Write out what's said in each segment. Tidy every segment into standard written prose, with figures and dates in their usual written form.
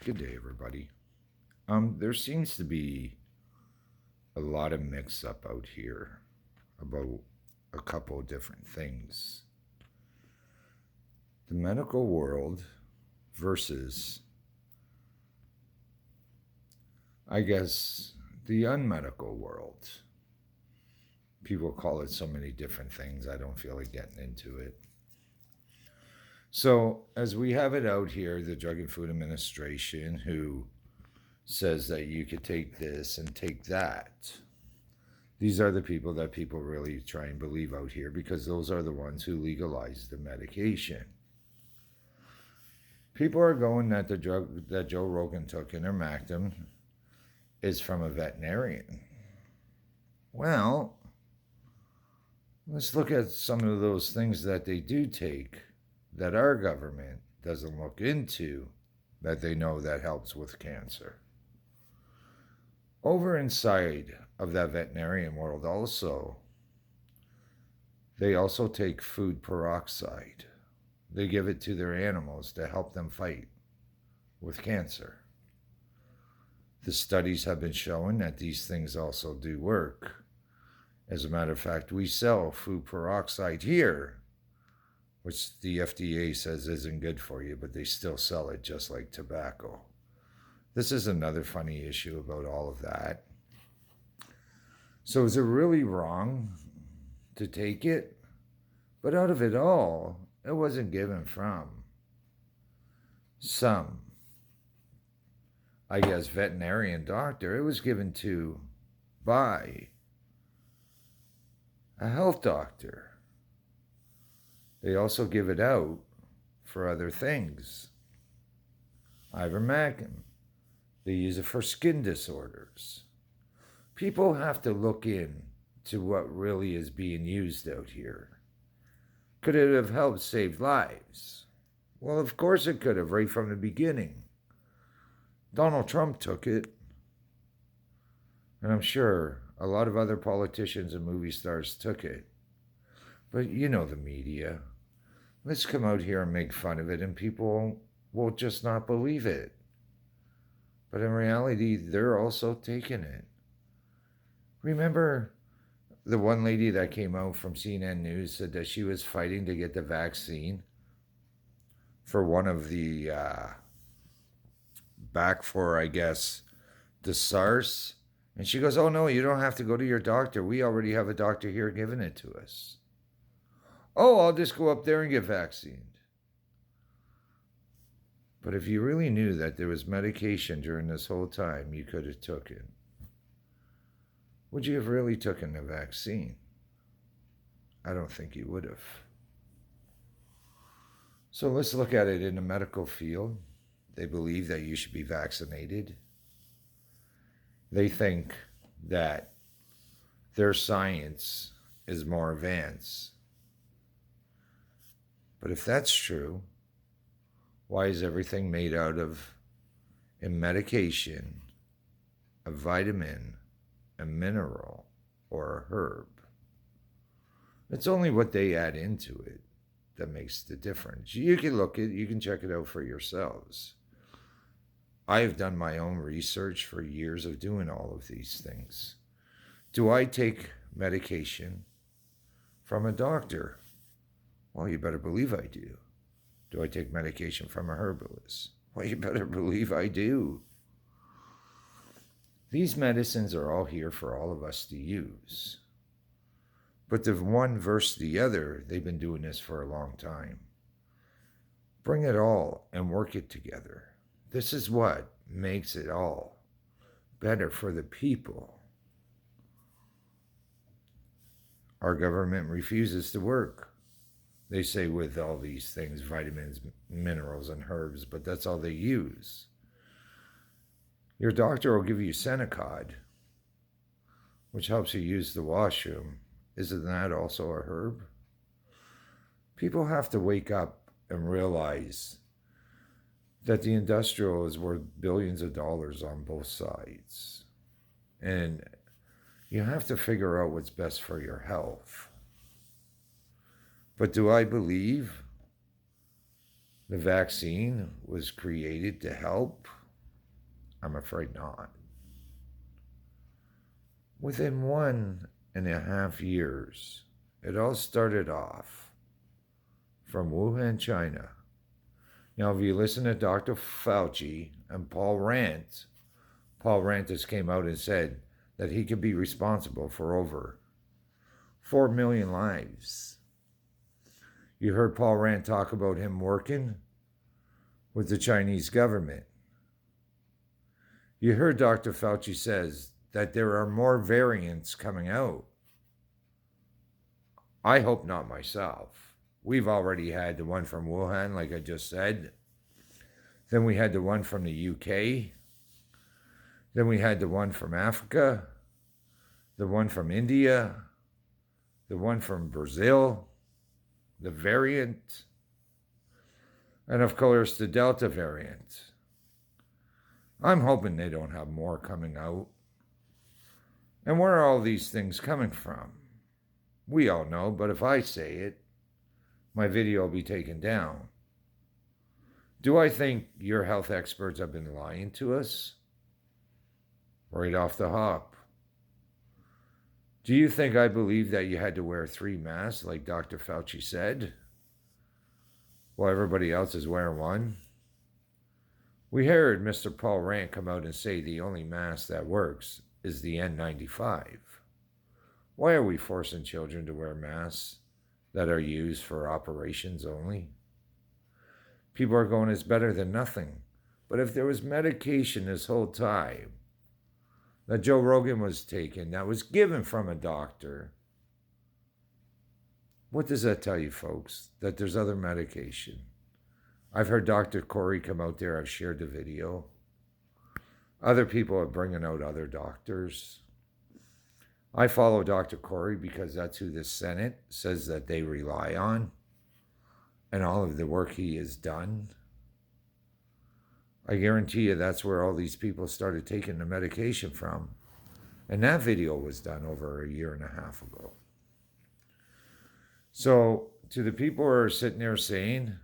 Good day, everybody. There seems to be a lot of mix up out here about a couple of different things. The medical world versus, I guess, the unmedical world. People call it so many different things, I don't feel like getting into it. So, as we have it out here, the Drug and Food Administration, who says that you could take this and take that. These are the people that people really try and believe out here because those are the ones who legalize the medication. People are going that the drug that Joe Rogan took, Intermactum, is from a veterinarian. Well, let's look at some of those things that they do take that our government doesn't look into that they know that helps with cancer. Over inside of that veterinarian world also, they also take food peroxide. They give it to their animals to help them fight with cancer. The studies have been showing that these things also do work. As a matter of fact, we sell food peroxide here, which the FDA says isn't good for you, but they still sell it just like tobacco. This is another funny issue about all of that. So is it really wrong to take it? But out of it all, it wasn't given from some, I guess, veterinarian doctor. It was given to by a health doctor. They also give it out for other things. Ivermectin. They use it for skin disorders. People have to look in to what really is being used out here. Could it have helped save lives? Well, of course it could have, right from the beginning. Donald Trump took it. And I'm sure a lot of other politicians and movie stars took it. But you know the media. Let's come out here and make fun of it, and people will just not believe it. But in reality, they're also taking it. Remember the one lady that came out from CNN News said that she was fighting to get the vaccine for one of the, back for, I guess, the SARS. And she goes, oh no, you don't have to go to your doctor. We already have a doctor here giving it to us. Oh, I'll just go up there and get vaccinated. But if you really knew that there was medication during this whole time you could have taken, would you have really taken the vaccine? I don't think you would have. So let's look at it in the medical field. They believe that you should be vaccinated. They think that their science is more advanced. But if that's true, why is everything made out of a medication, a vitamin, a mineral, or a herb? It's only what they add into it that makes the difference. You can look at it, you can check it out for yourselves. I have done my own research for years of doing all of these things. Do I take medication from a doctor? Well, you better believe I do. Do I take medication from a herbalist? Well, you better believe I do. These medicines are all here for all of us to use. But the one versus the other, they've been doing this for a long time. Bring it all and work it together. This is what makes it all better for the people. Our government refuses to work. They say with all these things, vitamins, minerals, and herbs, but that's all they use. Your doctor will give you Senecod, which helps you use the washroom. Isn't that also a herb? People have to wake up and realize that the industrial is worth billions of dollars on both sides. And you have to figure out what's best for your health. But do I believe the vaccine was created to help? I'm afraid not. Within 1.5 years, it all started off from Wuhan, China. Now, if you listen to Dr. Fauci and Paul Rantis came out and said that he could be responsible for over 4 million lives. You heard Paul Rand talk about him working with the Chinese government. You heard Dr. Fauci says that there are more variants coming out. I hope not myself. We've already had the one from Wuhan, like I just said. Then we had the one from the UK. Then we had the one from Africa, the one from India, the one from Brazil, the variant, and of course the Delta variant. I'm hoping they don't have more coming out. And where are all these things coming from? We all know, but if I say it, my video will be taken down. Do I think your health experts have been lying to us? Right off the hop. Do you think I believe that you had to wear 3 masks like Dr. Fauci said, while everybody else is wearing one? We heard Mr. Paul Rand come out and say the only mask that works is the N95. Why are we forcing children to wear masks that are used for operations only? People are going, it's better than nothing. But if there was medication this whole time that Joe Rogan was taking, that was given from a doctor, what does that tell you, folks? That there's other medication. I've heard Dr. Corey come out there. I've shared the video. Other people are bringing out other doctors. I follow Dr. Corey because that's who the Senate says that they rely on, and all of the work he has done. I guarantee you that's where all these people started taking the medication from. And that video was done over 1.5 years ago. So to the people who are sitting there saying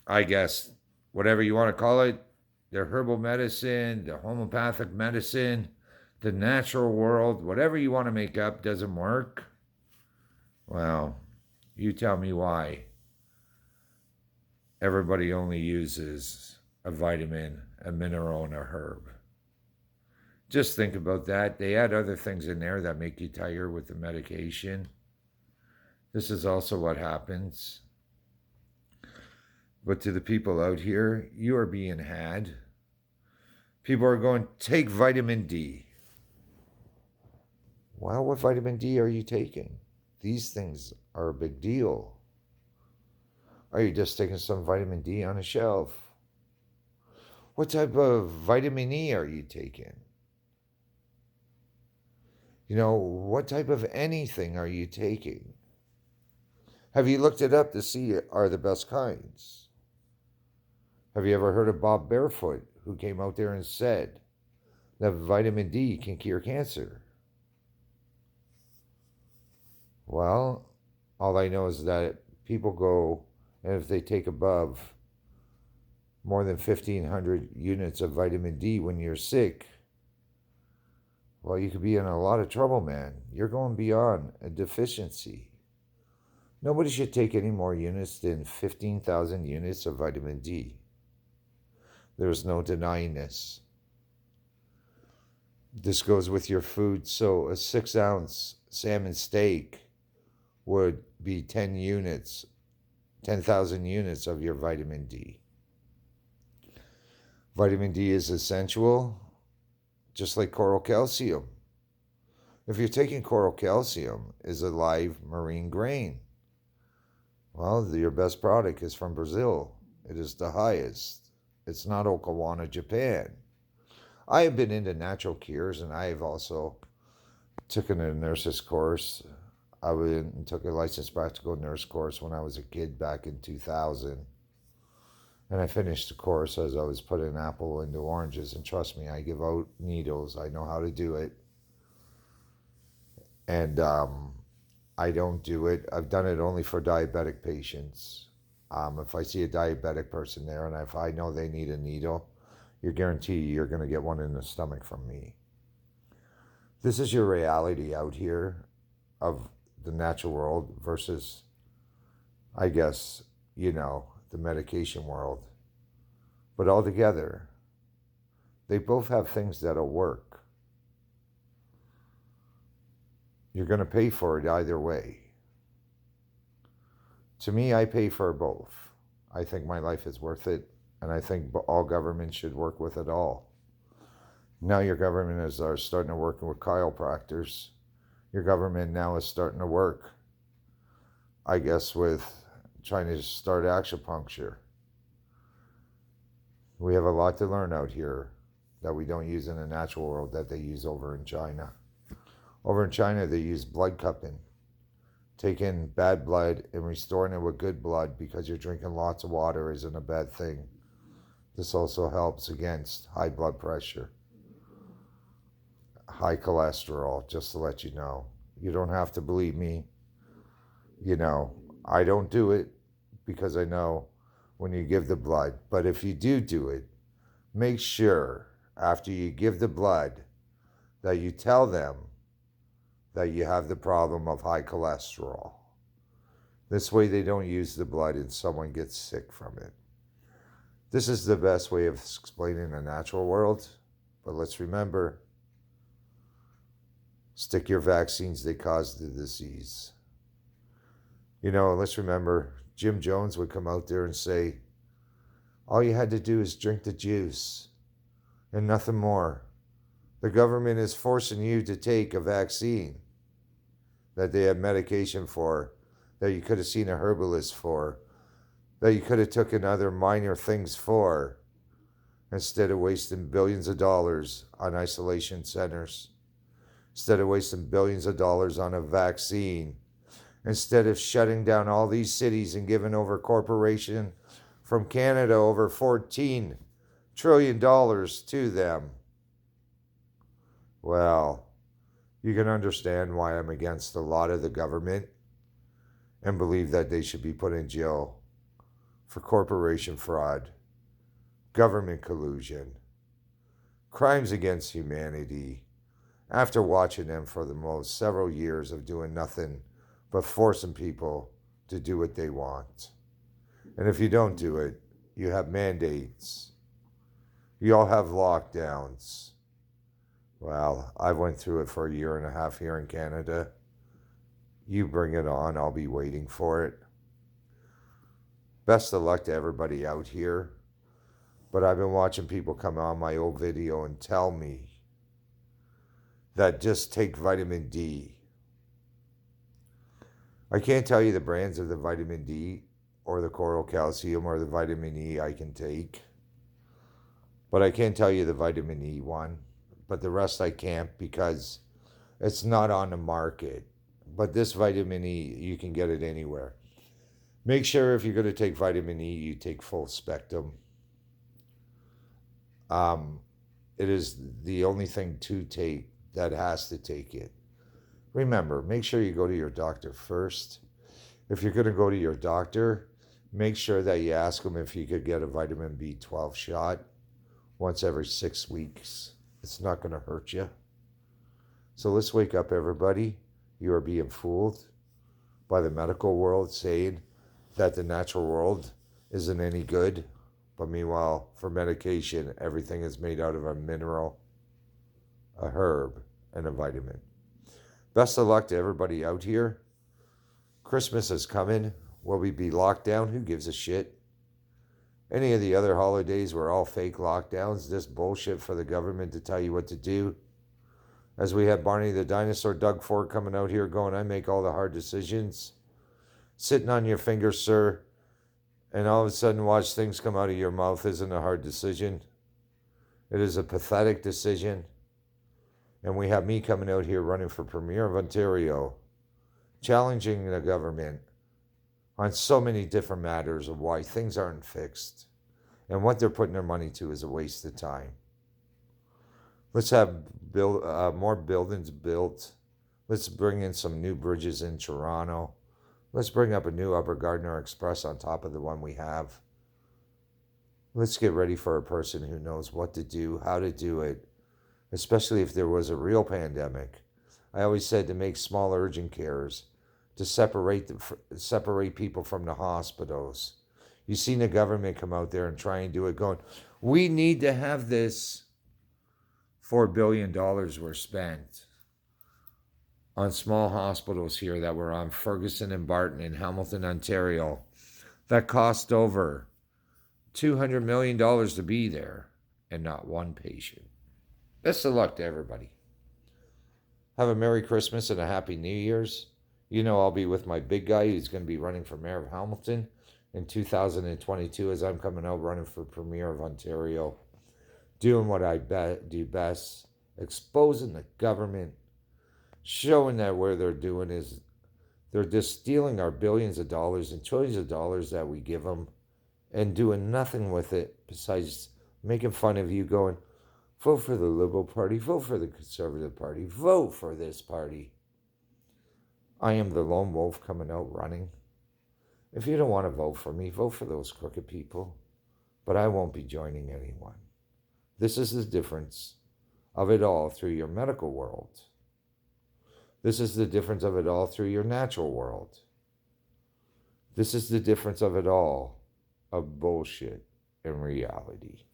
I guess, whatever you want to call it, the herbal medicine, the homeopathic medicine, the natural world, whatever you want to make up doesn't work, well, you tell me why everybody only uses a vitamin, a mineral, and a herb. Just think about that. They add other things in there that make you tired with the medication. This is also what happens. But to the people out here, you are being had. People are going, take vitamin D. Well, what vitamin D are you taking? These things are a big deal. Are you just taking some vitamin D on a shelf? What type of vitamin E are you taking? You know, what type of anything are you taking? Have you looked it up to see are the best kinds? Have you ever heard of Bob Barefoot, who came out there and said that vitamin D can cure cancer? Well, all I know is that people go, and if they take above more than 1,500 units of vitamin D when you're sick, well, you could be in a lot of trouble, man. You're going beyond a deficiency. Nobody should take any more units than 15,000 units of vitamin D. There's no denying this. This goes with your food. So a 6-ounce salmon steak would be 10,000 units of your vitamin D. Vitamin D is essential, just like coral calcium. If you're taking coral calcium, is a live marine grain. Well, your best product is from Brazil. It is the highest. It's not Okinawa, Japan. I have been into natural cures, and I have also taken a nurse's course. I went and took a licensed practical nurse course when I was a kid back in 2000. And I finished the course as I was putting apple into oranges. And trust me, I give out needles. I know how to do it. And I don't do it. I've done it only for diabetic patients. If I see a diabetic person there and if I know they need a needle, you're guaranteed you're going to get one in the stomach from me. This is your reality out here of the natural world versus, I guess, the medication world. But altogether, they both have things that'll work. You're going to pay for it either way. To me, I pay for both. I think my life is worth it, and I think all governments should work with it all. Now your government is starting to work with chiropractors. Your government now is starting to work, I guess, with trying to start acupuncture. We have a lot to learn out here that we don't use in the natural world that they use over in China. Over in China, they use blood cupping. Taking bad blood and restoring it with good blood because you're drinking lots of water isn't a bad thing. This also helps against high blood pressure, high cholesterol, just to let you know. You don't have to believe me. I don't do it because I know when you give the blood. But if you do it, make sure after you give the blood that you tell them that you have the problem of high cholesterol. This way they don't use the blood and someone gets sick from it. This is the best way of explaining the natural world. But let's remember, stick your vaccines, they cause the disease. Let's remember, Jim Jones would come out there and say, all you had to do is drink the juice and nothing more. The government is forcing you to take a vaccine that they have medication for, that you could have seen a herbalist for, that you could have taken other minor things for, instead of wasting billions of dollars on isolation centers, instead of wasting billions of dollars on a vaccine, instead of shutting down all these cities and giving over corporation from Canada over $14 trillion to them. Well, you can understand why I'm against a lot of the government and believe that they should be put in jail for corporation fraud, government collusion, crimes against humanity, after watching them for the most several years of doing nothing but forcing people to do what they want. And if you don't do it, you have mandates. You all have lockdowns. Well, I went through it for 1.5 years here in Canada. You bring it on, I'll be waiting for it. Best of luck to everybody out here. But I've been watching people come on my old video and tell me that just take vitamin D. I can't tell you the brands of the vitamin D or the coral calcium or the vitamin E I can take. But I can tell you the vitamin E one. But the rest I can't because it's not on the market. But this vitamin E, you can get it anywhere. Make sure if you're going to take vitamin E, you take full spectrum. It is the only thing to take that has to take it. Remember, make sure you go to your doctor first. If you're going to go to your doctor, make sure that you ask them if you could get a vitamin B12 shot once every 6 weeks. It's not going to hurt you. So let's wake up, everybody. You are being fooled by the medical world saying that the natural world isn't any good. But meanwhile, for medication, everything is made out of a mineral, a herb, and a vitamin. Best of luck to everybody out here. Christmas is coming. Will we be locked down? Who gives a shit? Any of the other holidays were all fake lockdowns. This bullshit for the government to tell you what to do. As we have Barney the dinosaur, Doug Ford coming out here going, I make all the hard decisions. Sitting on your fingers, sir, and all of a sudden watch things come out of your mouth isn't a hard decision. It is a pathetic decision. And we have me coming out here running for Premier of Ontario, challenging the government on so many different matters of why things aren't fixed. And what they're putting their money to is a waste of time. Let's have more buildings built. Let's bring in some new bridges in Toronto. Let's bring up a new Upper Gardner Express on top of the one we have. Let's get ready for a person who knows what to do, how to do it, especially if there was a real pandemic. I always said to make small urgent cares, to separate people from the hospitals. You've seen the government come out there and try and do it going, we need to have this. $4 billion were spent on small hospitals here that were on Ferguson and Barton in Hamilton, Ontario, that cost over $200 million to be there, and not one patient. Best of luck to everybody. Have a Merry Christmas and a Happy New Year's. You know I'll be with my big guy who's going to be running for mayor of Hamilton in 2022 as I'm coming out running for premier of Ontario. Doing what I do best, exposing the government, showing that where they're doing is they're just stealing our billions of dollars and trillions of dollars that we give them and doing nothing with it besides making fun of you going, vote for the Liberal Party, vote for the Conservative Party, vote for this party. I am the lone wolf coming out running. If you don't want to vote for me, vote for those crooked people. But I won't be joining anyone. This is the difference of it all through your medical world. This is the difference of it all through your natural world. This is the difference of it all of bullshit and reality.